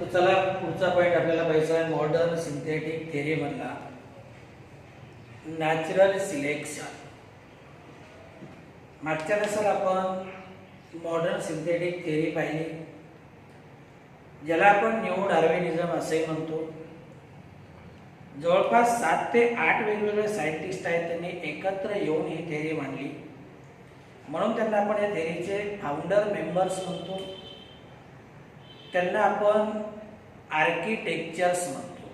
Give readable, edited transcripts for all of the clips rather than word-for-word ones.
तो चला पुढचा पॉइंट आपल्याला पाहिजे आहे मॉडर्न सिंथेटिक थेरी मधला नॅचरल सिलेक्शन. मागच्या वेळेस आपण मॉडर्न सिंथेटिक थेरी पाहिली, ज्याला आपण न्यू डार्विनिझम असे म्हणतो. जवळपास 7 ते 8 वेगवेगळे सायंटिस्ट आहेत, त्यांनी एकत्र येऊन ही थेरी मांडली. म्हणून त्यांना आपण या थेरीचे फाउंडर मेंबर्स म्हणतो. त्यांना आपण आर्किटेक्चर्स म्हणतो.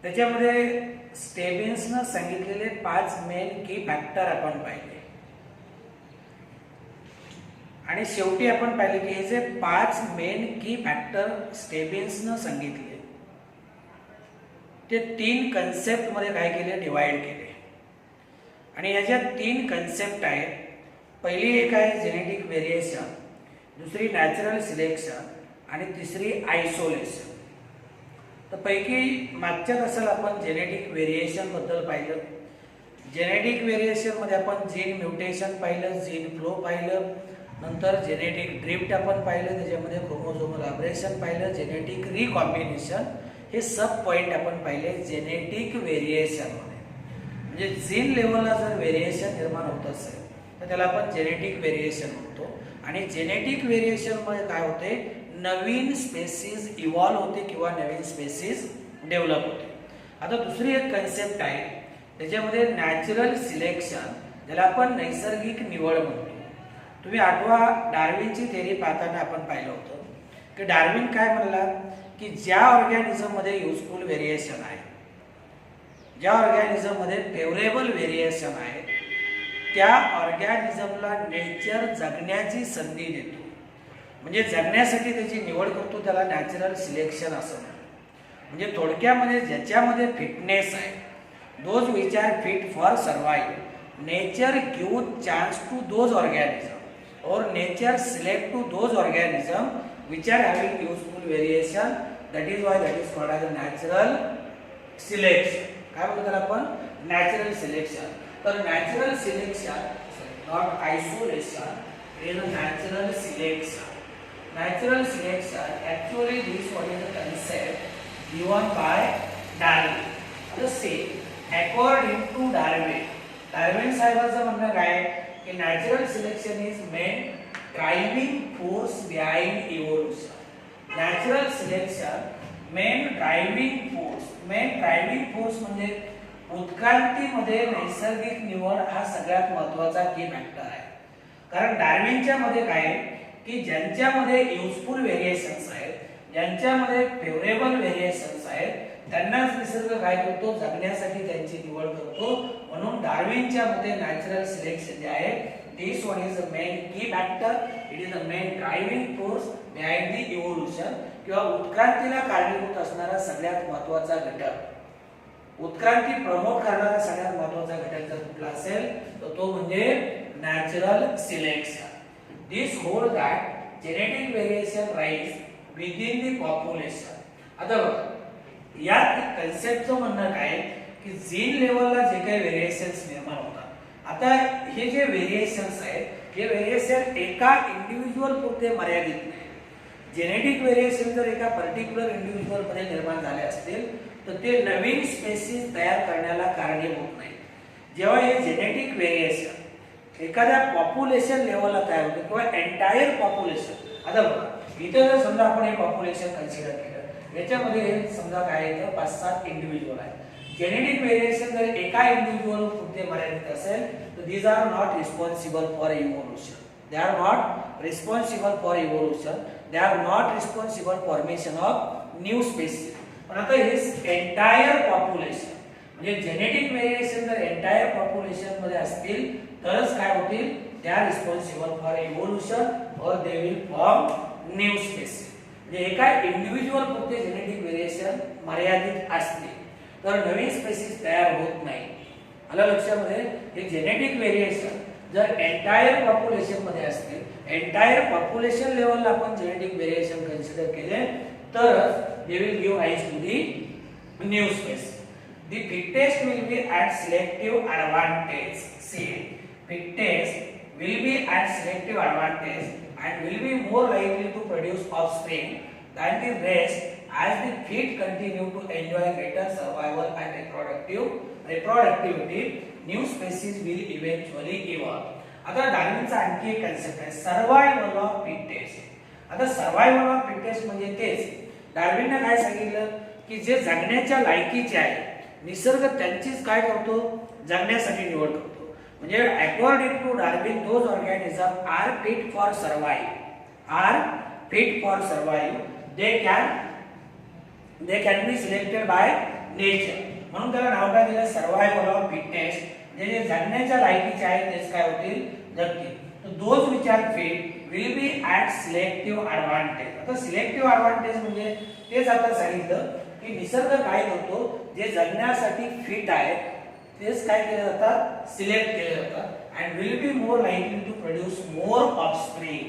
त्याच्यामध्ये स्टेबिन्सनं सांगितलेले 5 मेन की फॅक्टर आपण पाहिले आणि शेवटी आपण पाहिले की हे जे 5 मेन की फॅक्टर स्टेबिन्सनं सांगितले ते 3 कन्सेप्ट मध्ये काय केले, डिवाइड केले. आणि याच्या 3 कन्सेप्ट आहेत. पहिली एक आहे जेनेटिक व्हेरिएशन, दुसरी नॅचरल सिलेक्शन आणि तिसरी आयसोलेशन. तर पैकी मागच्या तासाला आपण जेनेटिक व्हेरिएशन बद्दल पाहिलं. जेनेटिक व्हेरिएशन मध्ये आपण जीन म्युटेशन पाहिलं, जीन फ्लो पाहिलं, नंतर जेनेटिक ड्रिफ्ट आपण पाहिलं, त्याच्यामध्ये क्रोमोझोमल अब्रेशन पाहिलं, जेनेटिक रिकॉम्बिनेशन, हे सब पॉइंट आपण पाहिले जेनेटिक व्हेरिएशन मध्ये. म्हणजे जीन लेवलला जर व्हेरिएशन निर्माण होत असेल तर त्याला आपण जेनेटिक व्हेरिएशन म्हणतो. आणि जेनेटिक व्हेरिएशन मध्ये काय होते, नवीन स्पेसीज इव्हॉल्व होते किंवा नवीन स्पेसीज डेव्हलप होते. आता दुसरी एक कन्सेप्ट आहे त्याच्यामध्ये नॅचरल सिलेक्शन, ज्याला आपण नैसर्गिक निवड म्हणतो. तुम्ही आठवा डार्विनची थेरी पाहताना आपण पाहिलं होतं की डार्विन काय म्हणला की ज्या ऑर्गॅनिझम मध्ये युजफुल व्हेरिएशन आहे, ज्या ऑर्गॅनिझम मध्ये फेवरेबल व्हेरिएशन आहे, त्या ऑर्गॅनिझमला नेचर जगण्याची संधी देतो. म्हणजे जगण्यासाठी त्याची निवड करतो, त्याला नॅचरल सिलेक्शन असं म्हणतो. म्हणजे थोडक्यामध्ये ज्याच्यामध्ये फिटनेस आहे, those which are fit for survive, nature give chance to those organism or nature select to those organism which are having useful variation. That is why that is called as a natural selection. काय बोलतो त्याला आपण, natural selection. तर natural selection not isolation, it is a natural selection. Natural selection actually this what is the concept given by Darwin. आता से according to Darwin साहेबांचं म्हणणं काय कि natural selection is main driving force behind evolution. Natural selection main driving force म्हणजे उत्क्रांतीमध्ये नैसर्गिक निवड हा सगळ्यात महत्त्वाचा की फॅक्टर आहे. कारण डार्विनच्या मध्ये काय की ज्यांच्यामध्ये युजफुल व्हेरिएशन्स आहेत, ज्यांच्यामध्ये फेवरेबल व्हेरिएशन्स आहेत, त्यांनाच निसर्ग काय करतो, जगण्यासाठी त्यांची निवड करतो. म्हणून डार्विनच्या मते नॅचरल सिलेक्शन जे आहे दिस वन इज अ मेन की factor, it is a main driving force behind the evolution, किंवा उत्क्रांतीला कारणीभूत असणारा सगळ्यात महत्त्वाचा घटक, उत्क्रांती प्रमोट करणारा सगळ्यात महत्त्वाचा घटक जर कुठला असेल तर तो म्हणजे natural selection. This hold that genetic variation rise within the population. आता या कन्सेप्टचं म्हणणं काय की जीन लेवलला जे काही व्हेरिएशन्स निर्माण होतात, आता हे जे व्हेरिएशन्स आहेत, हे व्हेरिएशन एका इंडिव्हिज्युअल पुरते मर्यादित नाही. जेनेटिक व्हेरिएशन जर एका पर्टिक्युलर इंडिव्हिज्युअल मध्ये निर्माण झाले असतील तर ते नवीन स्पेसीज तयार करण्याला कारणीभूत नाही. जेव्हा हे जेनेटिक व्हेरिएशन एखाद्या पॉप्युलेशन लेवलला तयार होते किंवा एंटायर पॉप्युलेशन, आता बघा इथे जर समजा आपण हे पॉप्युलेशन कन्सिडर केलं, याच्यामध्ये समजा काय आहे तर 5-7 इंडिव्हिज्युअल आहे. जेनेटिक व्हेरिएशन जर एका इंडिव्हिज्युअल पुरते मर्यादित असेल तर these are not responsible for evolution. They are not responsible for evolution, they are not responsible formation of new species. पण आता हे एंटायर पॉप्युलेशन म्हणजे जेनेटिक व्हेरिएशन जर एंटायर पॉप्युलेशन मध्ये असतील तरच काय होतील, they are responsible for evolution और they will form new species. म्हणजे एका इंडिव्हिज्युअल पुरते जेनेटिक व्हेरिएशन मर्यादित असते तर नवीन स्पेसीज तयार होत नाही. आलं लक्षामध्ये, हे जेनेटिक व्हेरिएशन जर एंटायर पॉप्युलेशन मध्ये असतील, एंटायर पॉप्युलेशन लेवलला आपण जेनेटिक व्हेरिएशन कन्सिडर केले तरच they will give rise to the new species. The fittest will be at selective advantage. The fittest will be at selective advantage and will be more likely to produce offspring and the rest as the feet continue to enjoy greater survival and reproductivity, new species will eventually evolve. आता डार्विनचा आणखी एक concept आहे survival of fittest. आता survival of fittest म्हणजे तेच डार्विनने काय सांगितलं की जे जगण्याच्या लायकीचे आहे निसर्ग त्यांचीच काय करतो जगण्यासाठी निवड करतो. म्हणजे according to Darwin those organism are fit for survive they can be selected by nature. म्हणून त्याला नाव काय दिलं सर्वायवल ऑफ फिटनेस. म्हणजे जे जगण्याच्या लायकीचे आहेत तेच काय होतील जगतील. तर those which are fit will be at selective advantage. आता सिलेक्टिव्ह ॲडव्हान्टेज म्हणजे तेच आता सांगितलं की निसर्ग काय करतो जे जगण्यासाठी फिट आहेत तेच काय केले जातात सिलेक्ट केले जातात and will be more likely to produce more offspring.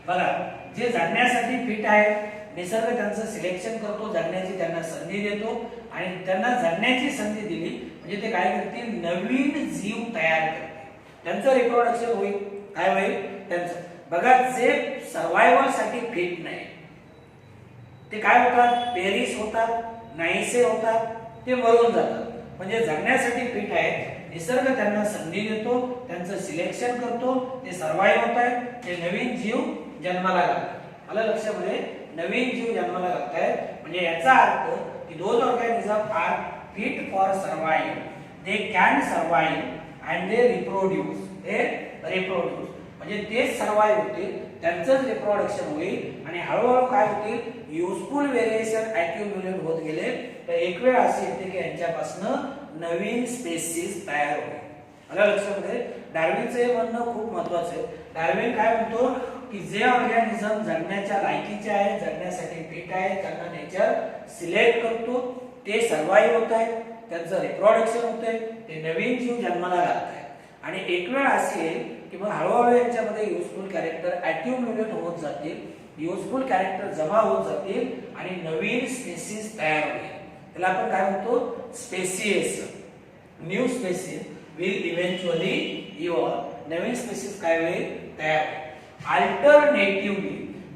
बघा जे जगण्यासाठी फिट आहे निसर्ग त्यांचं सिलेक्शन करतो जगण्याची त्यांना संधी देतो आणि त्यांना जगण्याची संधी दिली म्हणजे ते काय करतील नवीन जीव तयार करतील त्यांचं रिप्रोडक्शन होईल. काय होईल त्यांचं. बघा जे सर्वायवल साठी फिट नाही ते काय होतात पेरिस होतात नाहीसे होतात ते मरून जातात. म्हणजे जगण्यासाठी फिट आहेत निसर्ग त्यांना संधी देतो त्यांचं सिलेक्शन करतो ते सर्वाइव्ह होत आहेत ते नवीन जीव जन्माला घालतात. आलं लक्षामध्ये नवीन जीव जन्माला घालतायत म्हणजे याचा अर्थ की those organism are fit for survive they can survive and they reproduce म्हणजे तेच सर्वाइव्ह होतील त्यांचंच रिप्रोडक्शन होईल आणि हळूहळू काय होतील युजफुल व्हेरिएशन ॲक्युम्युलेट होत गेले तर एक वेळ अशी येते की यांच्यापासून नवीन स्पेसिस तयार होईल. आलं लक्षामध्ये डार्विनचं हे म्हणणं खूप महत्वाचं आहे. डार्विन काय म्हणतो की जे ऑर्गॅनिझम जगण्याच्या लायकीचे आहे जगण्यासाठी फिट आहे त्यांना नेचर सिलेक्ट करतो ते सर्वाइव्ह होत आहेत त्यांचं रिप्रोडक्शन होतंय ते नवीन जीव जन्माला घालत आहेत आणि एक वेळ अशी येईल की मग हळूहळू यांच्यामध्ये युजफुल कॅरेक्टर ॲक्युम्युलेट होत जातील युजफुल कॅरेक्टर जमा होत जातील आणि नवीन स्पेसिस तयार होईल. त्याला आपण काय म्हणतो species. New species will eventually evolve. नवीन स्पेसिस काय होईल तयार होईल. Alternatively,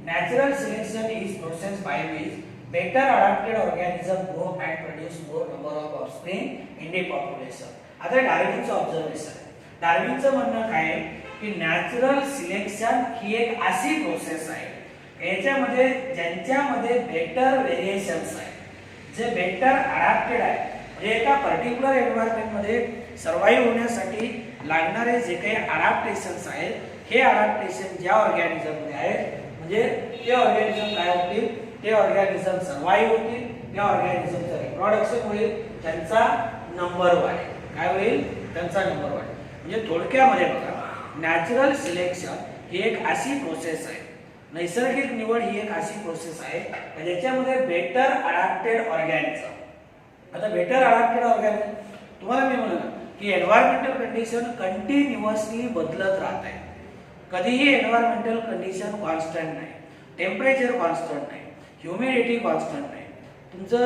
natural selection is process by which better adapted organism grow and produce more number of offspring in the population. आता डार्विनचं ऑब्झर्वेशन आहे. डार्विनचं म्हणणं काय आहे की नॅचरल सिलेक्शन ही एक अशी प्रोसेस आहे याच्यामध्ये ज्यांच्यामध्ये बेटर व्हेरिएशन्स आहेत जे बेटर अडॅप्टेड आहे म्हणजे एका पर्टिक्युलर एन्व्हायरमेंट मध्ये सर्वाइव्ह होण्यासाठी लागणारे जे काही अडॅप्टेशन्स आहेत हे अडॅप्टेशन ज्या ऑर्गॅनिझम मध्ये आहेत म्हणजे ते ऑर्गॅनिझम काय होतील ते ऑर्गॅनिझम सर्वाइव्ह होतील त्या ऑर्गॅनिझमचं रिप्रोडक्शन होईल त्यांचा नंबर वाढेल. काय होईल त्यांचा नंबर वाढेल. म्हणजे थोडक्यामध्ये बघा नॅचरल सिलेक्शन ही एक अशी प्रोसेस आहे नैसर्गिक निवड ही एक अशी प्रोसेस आहे ज्याच्यामध्ये बेटर अडॅप्टेड ऑर्गॅनिझम. आता बेटर अडॅप्टेड ऑर्गॅनिझम तुम्हाला मी म्हणलं की एन्व्हायरमेंटल कंडिशन कंटिन्युअसली बदलत राहत आहे. कधीही एन्व्हायरमेंटल कंडिशन कॉन्स्टंट नाही टेम्परेचर कॉन्स्टंट नाही ह्युमिडिटी कॉन्स्टंट नाही तुमचं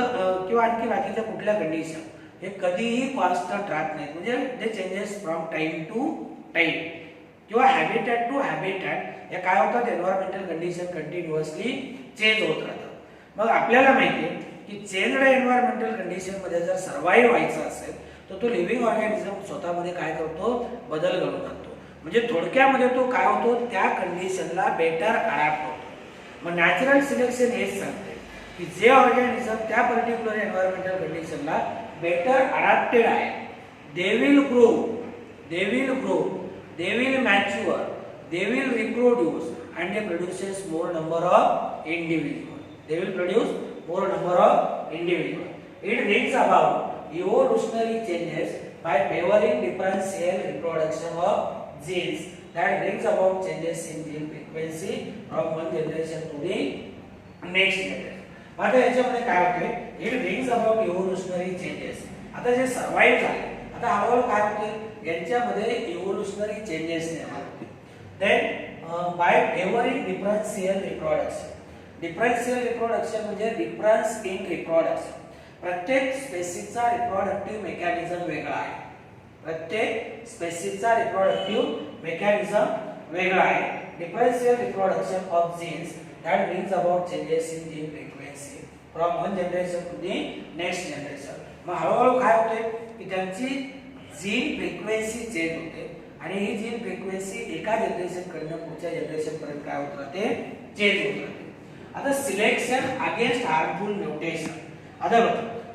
किंवा आणखी बाकीच्या कुठल्या कंडिशन हे कधीही कॉन्स्टंट राहत नाहीत. म्हणजे ते changes from time to time किंवा हॅबिटॅट टू हॅबिटॅट या काय होतात एन्व्हायरमेंटल कंडिशन कंटिन्युअसली चेंज होत राहतात. मग आपल्याला माहिती आहे की चेंज्ड एन्व्हायरमेंटल कंडिशन मध्ये जर सर्वाइव्ह व्हायचं असेल तर तो लिव्हिंग ऑर्गॅनिझम स्वतःमध्ये काय करतो बदल घडवून आणतो. म्हणजे थोडक्यामध्ये तो काय होतो त्या कंडिशनला बेटर अडॅप्ट होतो. मग नॅचरल सिलेक्शन हेच सांगते की जे ऑर्गॅनिझम त्या पर्टिक्युलर एन्व्हायरमेंटल कंडिशनला बेटर अडॅप्टेड आहे they will grow they will mature, they will reproduce and they produces more number of individuals. They will produce more number of individuals. It brings about evolutionary changes by favoring differential reproduction of genes that brings about changes in gene frequency from one generation to the next generation. आता याच्यामध्ये काय होते it brings about evolutionary changes. आता जे survive झाले आता हळूहळू काय होते यांच्यामध्ये इव्होल्युशनरी चेंजेस निर्माण होते. Then by favouring differential reproduction. Differential reproduction म्हणजे डिफरन्स इन रिप्रोडक्शन. प्रत्येक स्पेसीसचा रिप्रोडक्टिव्ह मेकॅनिझम वेगळा आहे. प्रत्येक स्पेसीसचा रिप्रोडक्टिव्ह मेकॅनिझम वेगळा आहे. Differential reproduction of genes that brings about changes in gene frequency from one generation to the next generation. मग हळूहळू काय होते की त्यांची जीन फ्रिक्वेन्सी चेंज होते आणि ही जीन फ्रिक्वेन्सी एका जनरेशन कडून पुढच्या जनरेशन पर्यंत काय होत राहते चेंज होत राहते. आता सिलेक्शन अगेन्स्ट हार्मफुल म्युटेशन. आता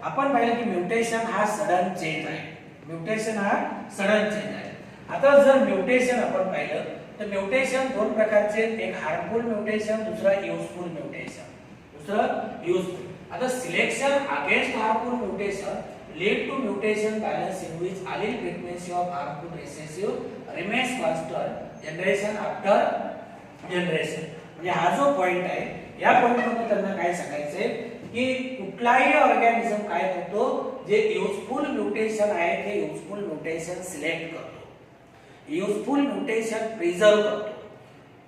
आपण पाहिलं की म्युटेशन हा सडन चेंज आहे. म्युटेशन हा सडन चेंज आहे. आता जर म्युटेशन आपण पाहिलं तर म्युटेशन दोन प्रकारचे, एक हार्मफुल म्युटेशन, दुसरा युजफुल म्युटेशन. दुसरं युजफुल. आता selection against harmful mutation lead to mutation balance in which allele frequency of harmful recessive remains constant generation after generation. म्हणजे हा जो पॉइंट आहे या पॉइंट मध्ये त्यांना काय सांगायचंय की कुठलाही ऑर्गॅनिझम काय करतो जे युजफुल म्युटेशन आहे ते युजफुल म्युटेशन सिलेक्ट करतो, युजफुल म्युटेशन प्रिझर्व करतो,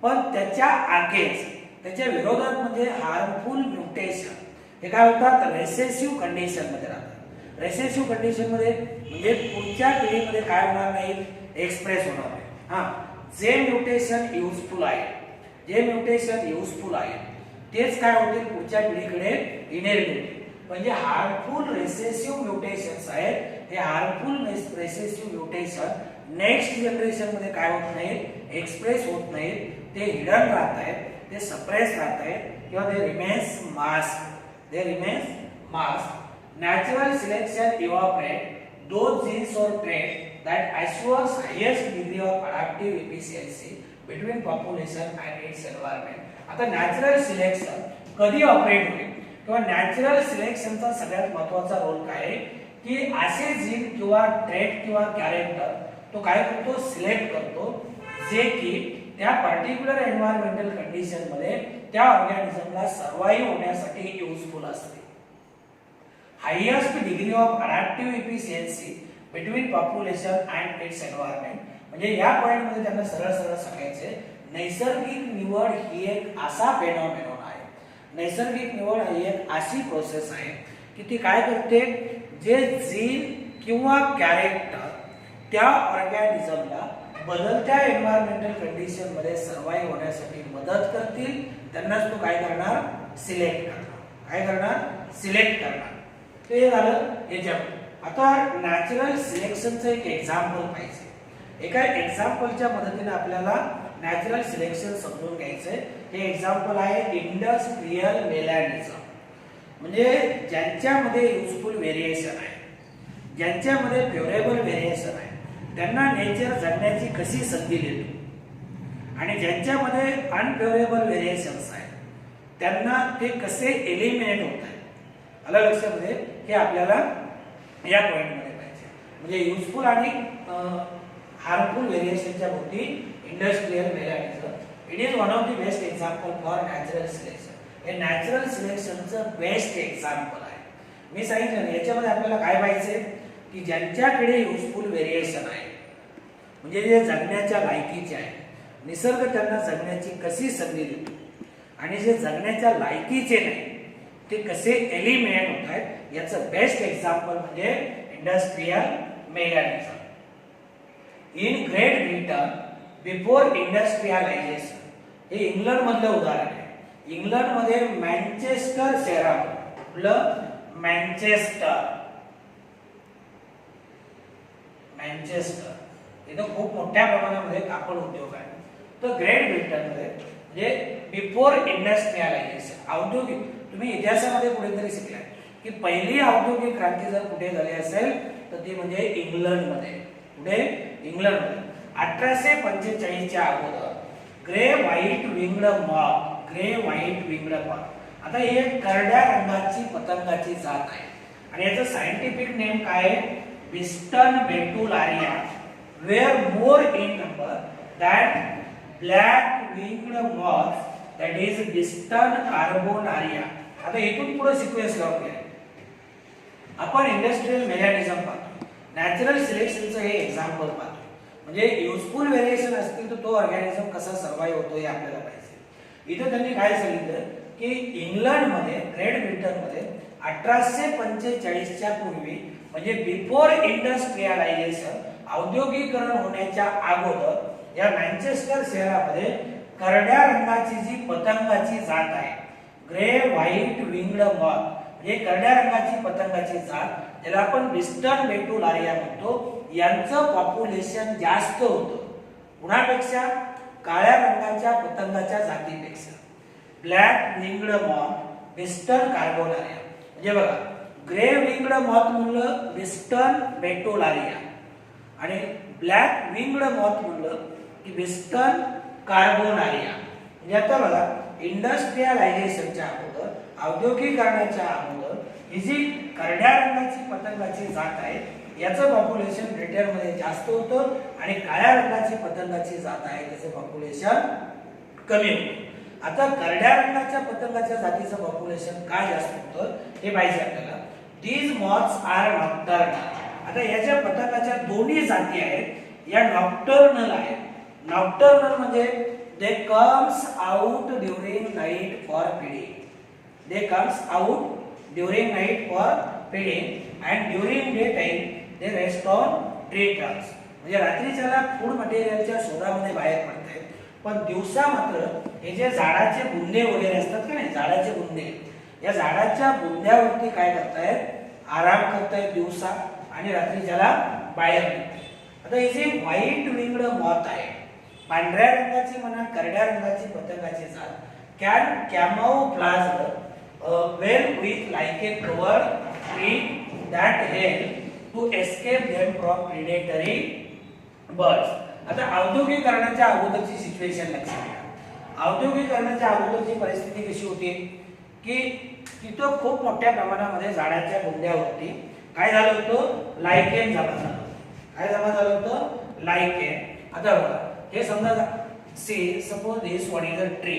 पण त्याच्या अगेन्स्ट त्याच्या विरोधात म्हणजे हार्मफुल म्युटेशन हे काय होतात रेसेसिव्ह कंडिशन मध्ये राहतात. रेसेसिव्ह कंडिशन मध्ये म्हणजे पुढच्या पिढीमध्ये काय होणार नाही एक्सप्रेस होणार नाही. जे म्युटेशन युजफुल आहे, जे म्युटेशन युजफुल आहे तेच काय होतील पुढच्या पिढीकडे इनहेरिट होतील. म्हणजे हार्मफुल रेसेसिव्ह म्युटेशन्स आहेत, हे harmful recessive mutation next generation मध्ये काय होत नाहीत एक्सप्रेस होत नाहीत, ते हिडन राहत आहेत, ते सप्रेस राहत आहेत किंवा they remains mask. They remains mask. Natural selection evaporate those genes or traits that assures highest degree of adaptive efficiency between population and its environment. आता नॅचरल सिलेक्शन कधी ऑपरेट होईल किंवा नॅचरल सिलेक्शनचा सगळ्यात महत्त्वाचा रोल काय आहे की असे जीन किंवा ट्रेट किंवा कॅरेक्टर तो काय करतो सिलेक्ट करतो जे की त्या पर्टिक्युलर एन्व्हायरमेंटल कंडिशन मध्ये त्या ऑर्गॅनिझमला सर्वाइव्ह होण्यासाठी युजफुल असते. Highest degree of adaptive efficiency between population and it's environment. म्हणजे या पॉइंट मध्ये त्यांना सरळ सरळ सांगायचे नैसर्गिक निवड ही एक असा फेनॉमेनॉन आहे, नैसर्गिक निवड ही एक अशी प्रोसेस आहे की ती काय करते जे जीन किंवा कॅरेक्टर त्या ऑर्गॅनिझमला बदलत्या एन्व्हायरमेंटल कंडिशन मध्ये सर्वाइव्ह होण्यासाठी मदत करतील, त्यांनाच तो काय करणार सिलेक्ट करणार. काय करणार सिलेक्ट करणार. ते झालं याच्यावर. आता नॅचरल सिलेक्शनचं एक एक्झाम्पल पाहिजे. एका एक्झाम्पलच्या मदतीने आपल्याला नॅचरल सिलेक्शन समजून घ्यायचंय. हे एक्झाम्पल आहे इंडस्ट्रियल मेलॅनिझम. म्हणजे ज्यांच्यामध्ये युजफुल व्हेरिएशन आहे, ज्यांच्यामध्ये फेवरेबल व्हेरिएशन आहे त्यांना नेचर जगण्याची कशी संधी देतो आणि ज्यांच्यामध्ये अनफेवरेबल व्हेरिएशन्स आहेत त्यांना ते कसे एलिमिनेट होत आहेत. आलं लक्षामध्ये हे आपल्याला या पॉइंट मध्ये पाहिजे. म्हणजे युजफुल आणि हार्मफुल व्हेरिएशनच्या भोवती industrial melanism it is one of the best example for natural selection. हे नॅचरल सिलेक्शनचं बेस्ट एक्झाम्पल आहे. मी सांगितलं याच्यामध्ये आपल्याला काय पाहिजे की ज्यांच्याकडे युजफुल व्हेरिएशन आहे म्हणजे जे जगण्याच्या लायकीचे आहे, निसर्ग त्यांना जगण्याची कशी संधी देतो आणि जे जगण्याच्या लायकीचे नाही ते कसे एलिमिनेट होत आहेत याचं बेस्ट एक्झाम्पल म्हणजे industrial melanism. In Great Britain before industrialisation, हे इंग्लंड मधलं उदाहरण आहे. इंग्लंड मध्ये मँचेस्टर शहरात मँचेस्टर इथं खूप मोठ्या प्रमाणामध्ये कापड उद्योग आहे. तर ग्रेट ब्रिटन मध्ये म्हणजे बिफोर इंडस्ट्रियलायझेशन औद्योगिक, तुम्ही इतिहासामध्ये कुठेतरी शिकलाय की पहिली औद्योगिक क्रांती जर कुठे झाली असेल तर ती म्हणजे इंग्लंड मध्ये. कुठे इंग्लंड मध्ये 1845 च्या अगोदर grey white winged moth, grey white winged moth. आता ही एक करड्या रंगाची पतंगाची जात आहे आणि याचं सायंटिफिक नेम काय आहे Biston betularia, where more in number that black winged moth that is Biston carbonaria. आता इथून पुढे सिक्वेन्स लावूया. आपण इंडस्ट्रियल मेलॅनिझम पाहतो, नॅचरल सिलेक्शनचं हे एक्झाम्पल पाहतो. म्हणजे युजफुल व्हेरिएशन असतील तर तो ऑर्गॅनिझम कसा सर्वाइव्ह होतो हे आपल्याला पाहिजे. इथे त्यांनी काय सांगितलं की इंग्लंड मध्ये ग्रेट ब्रिटन मध्ये 1845 च्या पूर्वी म्हणजे बिफोर इंडस्ट्रियलायझेशन औद्योगिकरण होण्याच्या अगोदर या मँचेस्टर शहरामध्ये करड्या रंगाची जी पतंगाची जात आहे, ग्रे व्हाईट विंग्ड मॉथ, हे करड्या रंगाची पतंगाची जात, त्याला आपण वेस्टर्न बेटुलारिया म्हणतो, यांचं पॉप्युलेशन जास्त होतं कुणापेक्षा? काळ्या रंगाच्या पतंगाच्या जातीपेक्षा. Black winged moth, western carbonaria. म्हणजे बघा, ग्रे विंग्ड मॉथ म्हणलं वेस्टर्न बेटुलारिया आणि ब्लॅक विंग्ड मॉथ म्हणलं की वेस्टर्न कार्बोनारिया. म्हणजे आता बघा, इंडस्ट्रियलायझेशनच्या अगोदर, औद्योगिकरणाच्या अगोदर ही जी करड्या रंगाची पतंगाची जात आहे याचं पॉप्युलेशन ब्रिटनमध्ये जास्त होतं आणि काळ्या रंगाची पतंगाची जात आहे त्याचं पॉप्युलेशन कमी होतं. आता करड्या रंगाच्या पतंगाच्या जातीचं पॉप्युलेशन का जास्त होतं हे पाहिजे आपल्याला. These moths are nocturnal. आता याच्या पतंगाच्या दोन्ही जाती आहेत, या नॉक्टर्नल आहेत. नॉक्टर्नल म्हणजे they comes out during night for feeding. They comes out during night for feeding and during day time they rest on tree Trunks. म्हणजे रात्रीच्याला फूड मटेरियलच्या शोधामध्ये बाहेर पडतात, पण दिवसा मात्र हे जे झाडाचे बुंदे वगैरे असतात का नाही, झाडाचे बुंदे, या झाडाच्या बुंद्यावरती काय करतायत? आराम करतायत दिवसा आणि रात्रीच्याला बाहेर निघतात. आता हे जे व्हाईट विंग्ड मॉथ आहे, पांढऱ्या रंगाची म्हणा करड्या रंगाची पतंगाची जात, can camouflage well with lichen cover tree that help to escape them from predatory birds. आता औद्योगिकरणाच्या अगोदरची सिच्युएशन लक्षात घ्या. औद्योगिकरणाच्या अगोदरची परिस्थिती कशी होती की तिथं खूप मोठ्या प्रमाणामध्ये झाडाच्या बुंद्यावरती काय झालं होतं? लायकेन जमा झालं होतं. काय जमा झालं होतं? लायकेन. आता बघा, हे समजा see suppose this one is a tree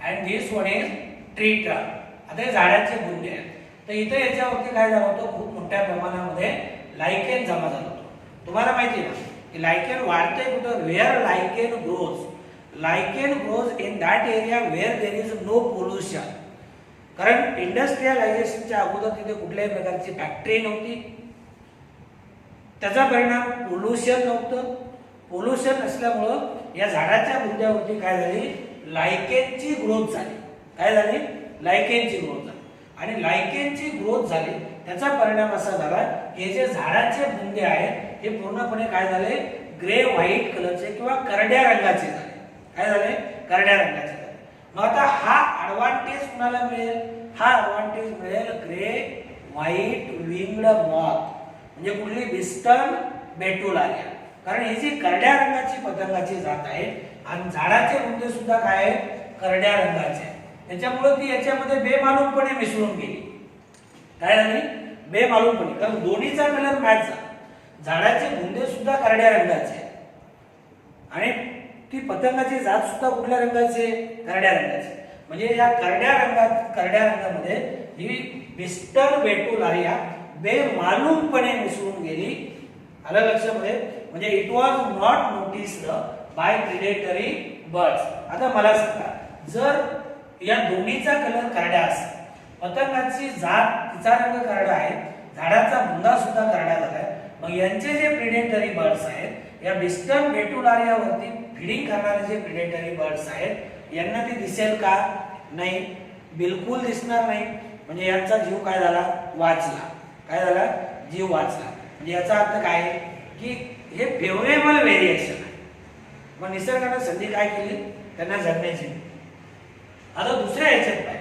and this one is tree trunk. आता हे झाडाचे बुंदे आहेत, तर इथे याच्यावरती काय झालं होतं? खूप मोठ्या प्रमाणामध्ये लायकेन जमा झालं होतं. तुम्हाला माहिती आहे ना की लायकेन वाढते कुठं? Where lichen grows. Lichen grows in that area where there is no pollution. कारण इंडस्ट्रियलायझेशनच्या अगोदर तिथे कुठल्याही प्रकारची फॅक्टरी नव्हती, त्याचा परिणाम पोल्युशन नव्हतं. पोल्युशन नसल्यामुळं या झाडाच्या बुंद्यावरती काय झाली? लायकेनची ग्रोथ झाली. काय झाली? लायकेनची ग्रोथ झाली. आणि लायकेनची ग्रोथ झाली त्याचा परिणाम असा झाला की हे जे झाडाचे बुंदे आहेत हे पूर्णपणे काय झाले? ग्रे व्हाईट कलरचे किंवा करड्या रंगाचे झाले. काय झाले? करड्या रंगाचे झाले. मग आता हा ऍडव्हान्टेज कुणाला मिळेल? हा ऍडव्हान्टेज मिळेल ग्रे व्हाईट विंग्ड मॉथ, म्हणजे कुठली? वेस्टर्न बेटुलारिया. कारण ही जी करड्या रंगाची पतंगाची जात आहे आणि झाडाचे बुंदे सुद्धा काय आहेत? करड्या रंगाचे. त्याच्यामुळे ती याच्यामध्ये बेमालूमपणे मिसळून गेली. काय झाली? बेमालूमपणे. कारण दोन्हीचा कलर मॅच झाला. झाडाचे बुंदे सुद्धा करड्या रंगाचे आणि ती पतंगाची जात सुद्धा कुठल्या रंगाची? करड्या रंगाची. म्हणजे या करड्या रंगामध्ये ही वेस्टर्न बेटुलारिया बेमालूमपणे मिसळून गेली. आलं लक्षामध्ये? म्हणजे it was not noticed bye predatory birds. आता मला सांगा, जर या दोन्हीचा कलर करडा असेल, पतंगाची जात तिचा रंग करडा आहे, झाडाचा बुंदा सुद्धा करडा झालाय, मग यांचे जे प्रेडेटरी बर्ड्स आहेत या वेस्टर्न बेटुलारियावरती फीडिंग करणारे जे प्रेडेटरी बर्ड्स आहेत यांना ते दिसेल का? नाही, बिलकुल दिसणार नाही. म्हणजे यांचा जीव काय झाला? वाचला. काय झाला? जीव वाचला. म्हणजे याचा अर्थ काय की हे फेवरेबल व्हेरिएशन आहे. मग निसर्गाने संधी काय केली? त्यांना जगण्याची. आता दुसऱ्या ह्याच्यात काय?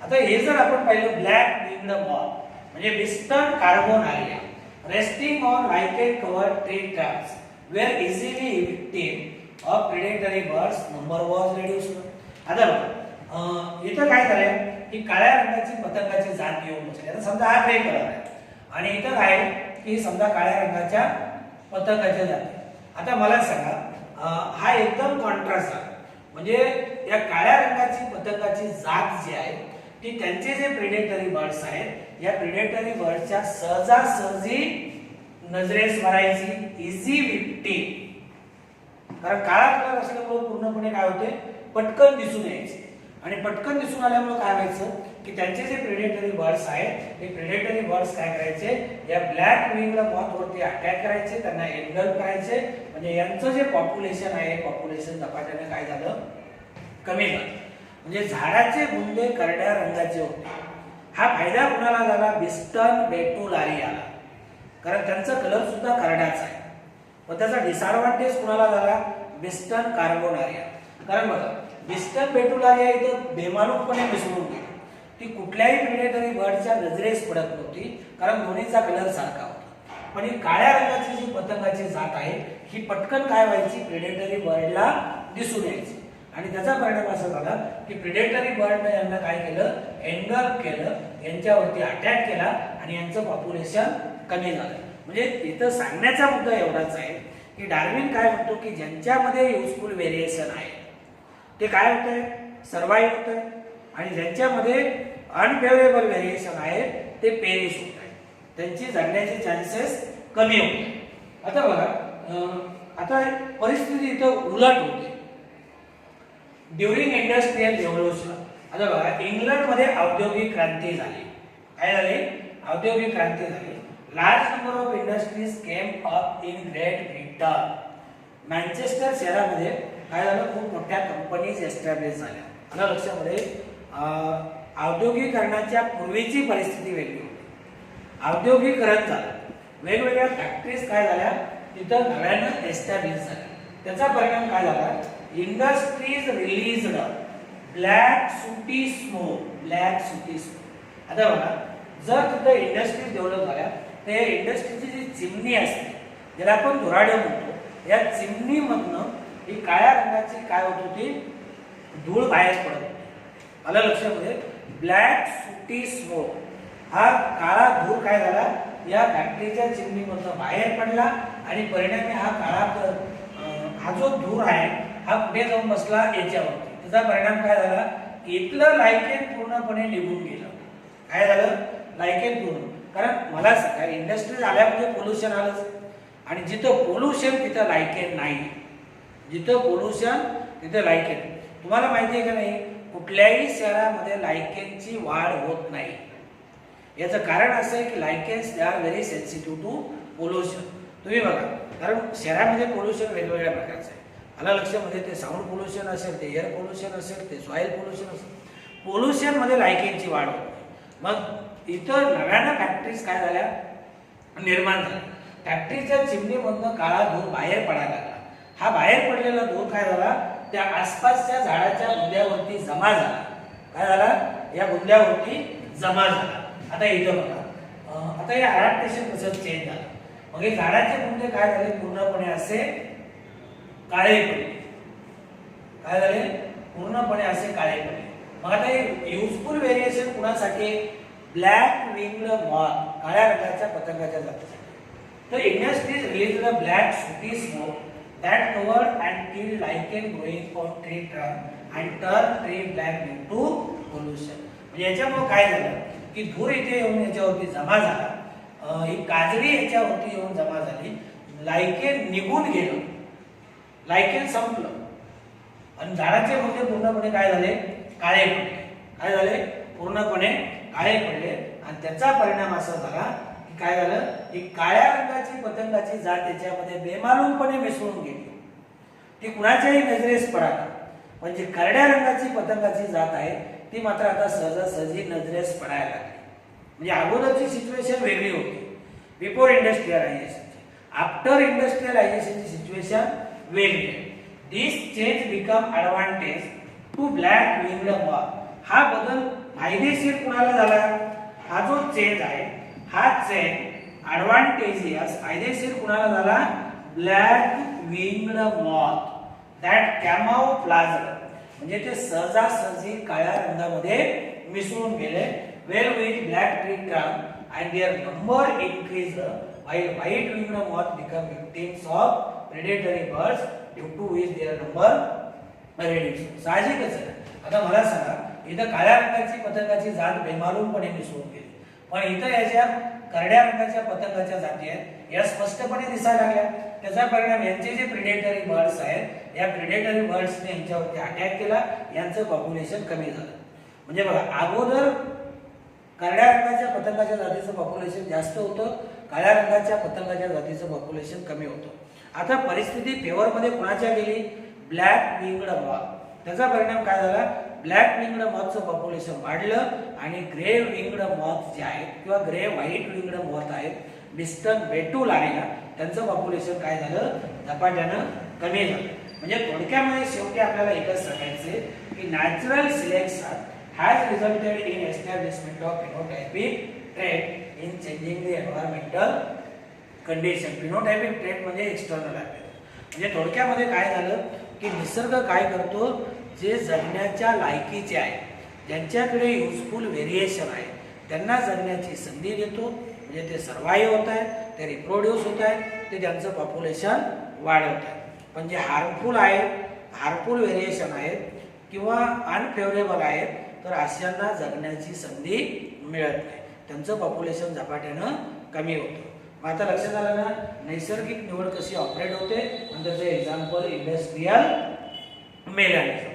आता हे जर आपण पाहिलं ब्लॅक विंग्ड मॉथ म्हणजे western carbonaria resting on lichen covered tree trunks where easily a victim of predatory birds number was reduced. आता बघा, इथं काय झालंय की काळ्या रंगाची पतंगाची जात येऊन बसली. आता समजा हा ग्रे कलर आहे आणि इथं काय की समजा काळ्या रंगाच्या पतंगाच्या जाती. आता मला सांगा, हा एकदम कॉन्ट्रास्ट आहे. म्हणजे या काळ्या रंगाची पतंगाची जात जी आहे ती त्यांचे जे प्रेडेटरी बर्ड्स आहेत या प्रेडेटरी बर्डच्या सहजासहजी नजरेस मारायची, इझी विक्टिम. कारण काळा कलर असल्यामुळे पूर्णपणे काय होते? पटकन दिसून यायचे. आणि पटकन दिसून आल्यामुळे काय व्हायचं की त्यांचे जे प्रेडेटरी बर्ड्स आहेत ते प्रेडेटरी बर्ड्स काय करायचे, या ब्लॅक विंगड मॉथ वरती अटॅक करायचे, त्यांना एनगल्फ करायचे, म्हणजे यांचं जे पॉप्युलेशन आहे पॉप्युलेशन झपाट्याने काय झालं, कमी झालं. म्हणजे झाडाचे बुंदे करड्या रंगाचे होते. हा फायदा कुणाला झाला, बिस्टन बेटुलारियाला, कारण त्यांचा कलर सुद्धा करड्याचा आहे. पण त्याचा डिसएडव्हान्टेज कुणाला झाला, बिस्टन कार्बोनारिया. कारण बघा बिस्टन बेटुलारिया इथं बेमालूमपणे मिसळून गेली. ती कुठल्याही प्रेडेटरी बर्डच्या नजरेस पडत नव्हती, कारण दोन्हीचा कलर सारखा होता. पण ही काळ्या रंगाची जी पतंगाची जात आहे ही पटकन काय व्हायची, प्रेडेटरी बर्डला दिसून यायची. आणि त्याचा परिणाम असा झाला की प्रेडेटरी बर्डने यांना काय केलं, एनगल्फ केलं, यांच्यावरती अटॅक केला आणि यांचं पॉप्युलेशन कमी झालं. म्हणजे इथं सांगण्याचा मुद्दा एवढाच आहे की डार्विन काय म्हणतो की ज्यांच्यामध्ये युजफुल व्हेरिएशन आहे ते काय होत आहे, सर्वाइव्ह होत आहे, आणि ज्यांच्यामध्ये अनफेवरेबल व्हेरिएशन आहे ते पेरिश होत आहे, त्यांची जगण्याचे चान्सेस कमी होते. आता बघा आता परिस्थिती इथं उलट होते ड्युरिंग इंडस्ट्रियल रिव्होल्यूशन. आता बघा इंग्लंडमध्ये औद्योगिक क्रांती झाली. काय झाली, औद्योगिक क्रांती झाली. Large number of industries came up in Great Britain. Manchester शहरामध्ये काय झालं, खूप मोठ्या कंपनीज एस्टॅब्लिश झाल्या. आपल्या लक्षामध्ये औद्योगिकरणाच्या पूर्वीची परिस्थिती वेगळी होती. औद्योगिकरण झालं, वेगवेगळ्या फॅक्टरीज काय झाल्या तिथं नव्यानं एस्टॅब्लिश झाल्या. त्याचा परिणाम काय झाला, industries released black sooty smoke. Black sooty smoke. आता बघा जर तिथं इंडस्ट्रीज डेव्हलप झाल्या तर इंडस्ट्रीची जी चिमणी असते ज्याला आपण धुराडे म्हणतो, या चिमणीमधनं ही काळ्या रंगाची काय होत होती, धूळ बाहेर पडत होती. आलं लक्षामध्ये, ब्लॅक सुटी स्मोक. हा काळा धूळ काय झाला, या फॅक्टरीच्या चिमणीमधनं बाहेर पडला आणि परिणामी हा काळा हा जो धूर आहे हा कुठे जाऊन बसला, याच्यावरती. त्याचा परिणाम काय झाला, इथलं लायकेन पूर्णपणे निघून गेलं. काय झालं, लायकेन पूर्ण. कारण मला सांगा इंडस्ट्रीज आल्या म्हणजे पोल्युशन आलंच, आणि जिथं पोल्युशन तिथं लायकेन नाही. जिथं पोल्युशन तिथं लायकेन. तुम्हाला माहिती आहे का नाही, कुठल्याही शहरामध्ये लायकेनची वाढ होत नाही. याचं कारण असं आहे की lichens they are very sensitive to pollution. तुम्ही बघा, कारण शहरामध्ये पोल्युशन वेगवेगळ्या प्रकारचं आहे. आला लक्षामध्ये, ते साऊंड पोल्युशन असेल, ते एअर पोल्युशन असेल, ते सॉइल पोल्युशन असेल. पोल्युशनमध्ये लायकेनची वाढ होत नाही. मग इथं नव्यानं फॅक्टरीज काय झाल्या, निर्माण झाल्या. फॅक्टरीच्या चिमणीमधनं काळा धूर बाहेर पडायला लागला. हा बाहेर पडलेला धूर काय झाला, त्या आसपासच्या झाडाच्या बुंद्यावरती जमा झाला. काय झाला, या बुंद्यावरती जमा झाला. आता इथं बघा, आता या अडॅप्टेशन कसं चेंज झालं. मग हे झाडाचे बुंदे काय झाले, पूर्णपणे असे काळे पडले. काय झाले, पूर्णपणे असे काळे पडले. मग आता हे युजफुल व्हेरिएशन कुणासाठी, ब्लॅक विंग्ड मॉथ, काळ्या रंगाच्या पतंगाच्या जातीसाठी. तर industries released black sooty smoke that covered and killed lichen growing on tree trunk and turned tree black due to pollution. म्हणजे याच्यामुळे काय झालं की धूर इथे येऊन याच्यावरती जमा झाला, ही काजळी याच्यावरती येऊन जमा झाली, लायकेन निघून गेलं, लायकेन संपलं आणि झाडाचे बुंदे पूर्णपणे काय झाले, काळे पडले. काय झाले, पूर्णपणे काळे पडले. आणि त्याचा परिणाम असा झाला की काय झालं, ही काळ्या रंगाची पतंगाची जात याच्यामध्ये बेमालूमपणे मिसळून गेली. ती कुणाच्याही नजरेस पडाला. पण जी करड्या रंगाची पतंगाची जात आहे ती मात्र आता सहजासहजी नजरेस पडायला लागली. म्हणजे अगोदरची सिच्युएशन वेगळी होती बिफोर इंडस्ट्रियलायझेशन. आफ्टर इंडस्ट्रियलायझेशनची सिच्युएशन वेगळी. This change become advantage to black winged moth. हा बदल फायदेशीर कुणाला झाला, हा जो चेंज आहे हा चेंज ॲडव्हान्टेजियस फायदेशीर कुणाला झाला, black winged moth that camouflaged. म्हणजे ते सहजासहजी काळ्या रंगामध्ये मिसळून गेले. Well with black tree trunk and there number increased while white winged moth become victims of predatory birds due to which their number reduced. साहजिकच आहे. आता मला सांगा, इथं काळ्या रंगाची पतंगाची जात बेमालूमपणे मिसळून गेली, पण इथं याच्या करड्या रंगाच्या पतंगाच्या जाती आहेत या स्पष्टपणे दिसायला लागल्या. त्याचा परिणाम यांचे जे प्रेडेटरी बर्ड्स आहेत या प्रेडेटरी बर्ड्सने यांच्यावरती अटॅक केला, यांचं पॉप्युलेशन कमी झालं. म्हणजे बघा, अगोदर करड्या रंगाच्या पतंगाच्या जातीचं पॉप्युलेशन जास्त होतं, काळ्या रंगाच्या पतंगाच्या जातीचं पॉप्युलेशन कमी होतं. आता परिस्थिती फेवरमध्ये कोणाच्या गेली? Black winged moth. त्याचा परिणाम काय झाला? ब्लॅक विंग्ड मॉथचं पॉप्युलेशन वाढलं आणि ग्रे विंग्ड मॉथ जे आहेत किंवा ग्रे व्हाईट विंग्ड मॉथ आहेत, डिस्टन बेटूल आहे ना, त्यांचं पॉप्युलेशन काय झालं? झपाट्यानं कमी झालं. म्हणजे थोडक्यामध्ये शेवटी आपल्याला एकच सांगायचे की natural selection has रिझल्टेड in establishment of phenotypic trait in changing the environmental condition. Phenotypic trait म्हणजे एक्सटर्नल अपिअरन्स. म्हणजे थोडक्यामध्ये काय झालं की निसर्ग काय करतो? जे जगण्याच्या लायकीचे आहे, ज्यांच्याकडे युजफुल व्हेरिएशन आहे, त्यांना जगण्याची संधी देतो. म्हणजे ते सर्वाईव्ह होत आहेत, ते रिप्रोड्यूस होत आहेत, ते त्यांचं पॉप्युलेशन वाढवत आहेत. पण जे हार्मफुल आहेत, हार्मफुल व्हेरिएशन आहेत किंवा अनफेवरेबल आहेत, तर अशांना जगण्याची संधी मिळत नाही, त्यांचं पॉप्युलेशन झपाट्यानं कमी होतं. मग आता लक्षात आलं ना नैसर्गिक निवड कशी ऑपरेट होते, आणि त्याचं एक्झाम्पल इंडस्ट्रियल मेलॅनिझम.